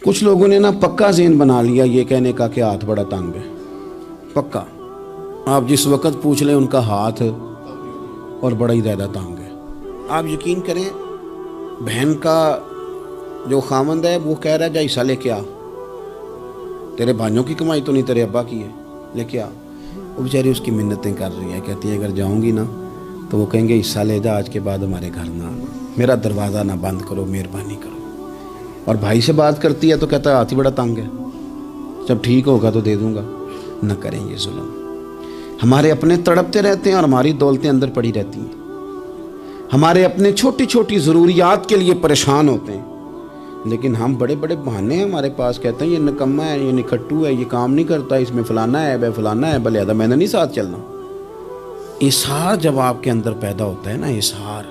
کچھ لوگوں نے نا پکا ذہن بنا لیا یہ کہنے کا کہ ہاتھ بڑا تنگ ہے. پکا آپ جس وقت پوچھ لیں ان کا ہاتھ اور بڑا ہی زیادہ تنگ ہے. آپ یقین کریں بہن کا جو خامند ہے وہ کہہ رہا ہے جا حصہ لے کے آ, تیرے بھائیوں کی کمائی تو نہیں تیرے ابا کی ہے, لے کے آ. وہ بیچاری اس کی منتیں کر رہی ہے, کہتی ہے اگر جاؤں گی نا تو وہ کہیں گے حصہ لے جا, آج کے بعد ہمارے گھر نہ آنا, میرا دروازہ نہ بند کرو, مہربانی کرو. اور بھائی سے بات کرتی ہے تو کہتا ہے ہاتھ ہی بڑا تنگ ہے, جب ٹھیک ہوگا تو دے دوں گا. نہ کریں یہ ظلم. ہمارے اپنے تڑپتے رہتے ہیں اور ہماری دولتیں اندر پڑی رہتی ہیں. ہمارے اپنے چھوٹی چھوٹی ضروریات کے لیے پریشان ہوتے ہیں, لیکن ہم بڑے بڑے بہانے ہیں ہمارے پاس. کہتے ہیں یہ نکما ہے, یہ نکھٹو ہے, یہ کام نہیں کرتا, اس میں فلانا ہے, فلانا ہے, لہذا میں نے نہیں ساتھ چلنا. اظہار جب آپ کے اندر پیدا ہوتا ہے نا, اظہار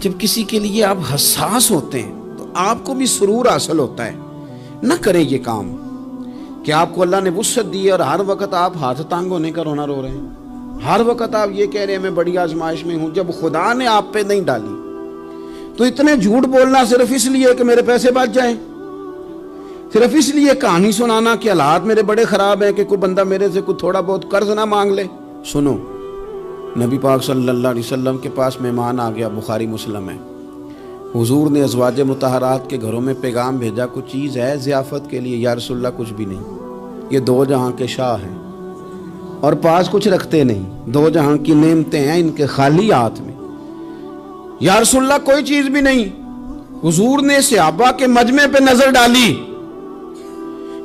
جب کسی کے لیے آپ حساس ہوتے ہیں تو آپ کو بھی سرور حاصل ہوتا ہے. نہ کریں یہ کام کہ آپ کو اللہ نے وسعت دی ہے اور ہر وقت آپ ہاتھ تانگ ہونے کا رونا رو رہے ہیں. ہر وقت آپ یہ کہہ رہے ہیں میں بڑی آزمائش میں ہوں, جب خدا نے آپ پہ نہیں ڈالی تو اتنے جھوٹ بولنا صرف اس لیے کہ میرے پیسے بچ جائیں, صرف اس لیے کہانی سنانا کہ حالات میرے بڑے خراب ہیں کہ کوئی بندہ میرے سے کوئی تھوڑا بہت قرض نہ مانگ لے. سنو, نبی پاک صلی اللہ علیہ وسلم کے پاس مہمان آ گیا, بخاری مسلم ہے. حضور نے ازواج مطہرات کے گھروں میں پیغام بھیجا, کچھ چیز ہے ضیافت کے لیے؟ یا رسول اللہ کچھ بھی نہیں, یہ دو جہاں کے شاہ ہیں اور پاس کچھ رکھتے نہیں, دو جہاں کی نعمتیں ہیں ان کے خالی ہاتھ میں. یا رسول اللہ کوئی چیز بھی نہیں. حضور نے صحابہ کے مجمع پہ نظر ڈالی,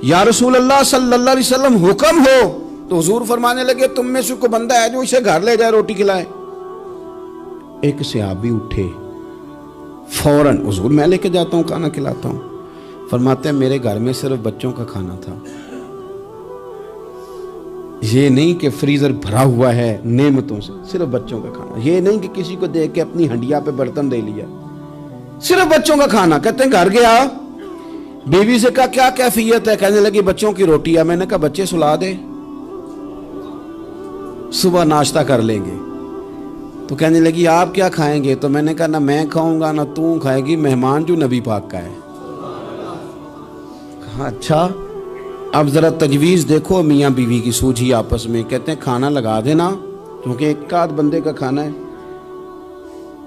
یا رسول اللہ صلی اللہ علیہ وسلم حکم ہو. تو حضور فرمانے لگے تم میں سے کوئی بندہ ہے جو اسے گھر لے جائے روٹی کھلائے؟ ایک صحابی اٹھے فوراً, حضور میں لے کے جاتا ہوں کھانا کھلاتا ہوں. فرماتے ہیں میرے گھر میں صرف بچوں کا کھانا تھا, یہ نہیں کہ فریزر بھرا ہوا ہے نعمتوں سے, صرف بچوں کا کھانا. یہ نہیں کہ کسی کو دیکھ کے اپنی ہنڈیا پہ برتن دے لیا, صرف بچوں کا کھانا. کہتے ہیں گھر گیا, بیوی سے کہا کیا کیفیت ہے؟ کہنے لگی بچوں کی روٹی ہے. میں نے کہا بچے سلا دے, صبح ناشتہ کر لیں گے. تو کہنے لگی آپ کیا کھائیں گے؟ تو میں نے کہا نہ میں کھاؤں گا نہ تو کھائے گی, مہمان جو نبی پاک کا ہے. کہا اچھا اب ذرا تجویز دیکھو میاں بیوی کی سوجھی آپس میں. کہتے ہیں کھانا لگا دینا کیونکہ ایک آدھ بندے کا کھانا ہے.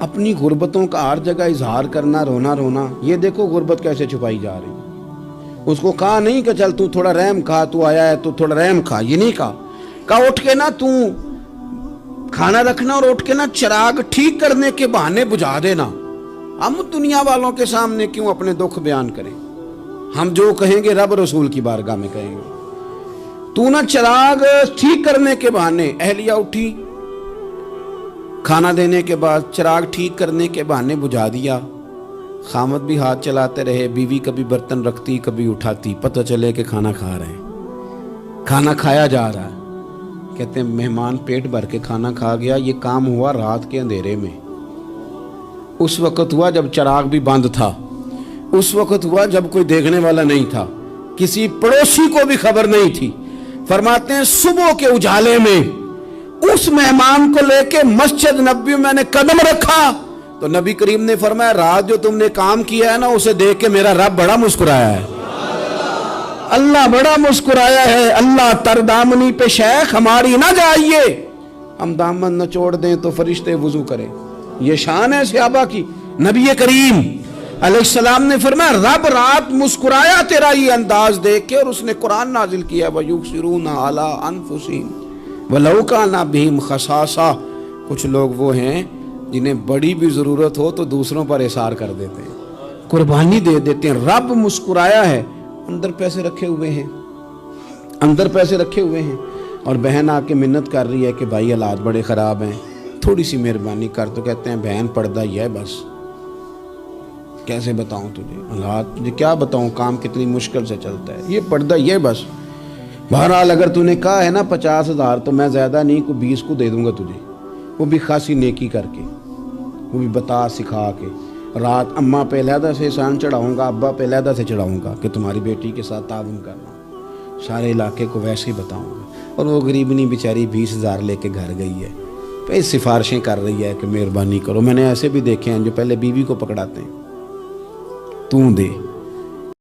اپنی غربتوں کا ہر جگہ اظہار کرنا, رونا. یہ دیکھو غربت کیسے چھپائی جا رہی. اس کو کہا نہیں کہ چل تو تھوڑا رحم کھا, تو آیا ہے تو تھوڑا رحم کھا, یہ نہیں کہا. کہا اٹھ کے نا تو کھانا رکھنا اور اٹھ کے نا چراغ ٹھیک کرنے کے بہانے بجھا دینا. ہم دنیا والوں کے سامنے کیوں اپنے دکھ بیان کریں؟ ہم جو کہیں گے رب رسول کی بارگاہ میں کہیں گے. تو نا چراغ ٹھیک کرنے کے بہانے. اہلیہ اٹھی, کھانا دینے کے بعد چراغ ٹھیک کرنے کے بہانے بجھا دیا. خامد بھی ہاتھ چلاتے رہے, بیوی کبھی برتن رکھتی کبھی اٹھاتی, پتہ چلے کہ کھانا کھا رہے ہیں, کھانا کھایا جا رہا ہے. کہتے ہیں مہمان پیٹ بھر کے کھانا کھا گیا. یہ کام ہوا رات کے اندھیرے میں, اس وقت ہوا جب چراغ بھی بند تھا, اس وقت ہوا جب کوئی دیکھنے والا نہیں تھا, کسی پڑوسی کو بھی خبر نہیں تھی. فرماتے ہیں صبح کے اجالے میں اس مہمان کو لے کے مسجد نبوی میں نے قدم رکھا تو نبی کریم نے فرمایا رات جو تم نے کام کیا ہے نا اسے دیکھ کے میرا رب بڑا مسکرایا ہے, اللہ بڑا مسکرایا ہے. اللہ تر دامنی پہ شیخ ہماری نہ جائیے, ہم دامن نہ چھوڑ دیں تو فرشتے وضو کریں. یہ شان ہے صحابہ کی. نبی کریم علیہ السلام نے فرمایا رب رات مسکرایا تیرا یہ انداز دیکھ کے, اور اس نے قرآن نازل کیا وَيُبْصِرُونَ عَلَىٰ أَنفُسِهِمْ وَلَوْ كَانَ بِهِمْ خَصَاصَةٌ. کچھ لوگ وہ ہیں جنہیں بڑی بھی ضرورت ہو تو دوسروں پر اثار کر دیتے ہیں, قربانی دے دیتے ہیں. رب مسکرایا ہے, اندر پیسے رکھے ہوئے ہیں, اندر پیسے رکھے ہوئے ہیں. اور بہن آ کے منت کر رہی ہے کہ بھائی حالات بڑے خراب ہیں, تھوڑی سی مہربانی کر. تو کہتے ہیں بہن پردہ ہی ہے بس, کیسے بتاؤں تجھے حالات, تجھے کیا بتاؤں, کام کتنی مشکل سے چلتا ہے, یہ پردہ ہی ہے بس. بہرحال اگر تو نے کہا ہے نا 50,000 تو میں زیادہ نہیں کوئی 20 کو دے دوں گا تجھے, وہ بھی خاصی نیکی کر کے, وہ بھی بتا سکھا کے. رات اماں پہ علیحدہ سے احسان چڑھاؤں گا, ابا پہ علیحدہ سے چڑھاؤں گا کہ تمہاری بیٹی کے ساتھ تعاون کرنا, سارے علاقے کو ویسے ہی بتاؤں گا. اور وہ غریبنی بیچاری 20,000 لے کے گھر گئی ہے, پہ سفارشیں کر رہی ہے کہ مہربانی کرو. میں نے ایسے بھی دیکھے ہیں جو پہلے بیوی کو پکڑاتے ہیں, تو دے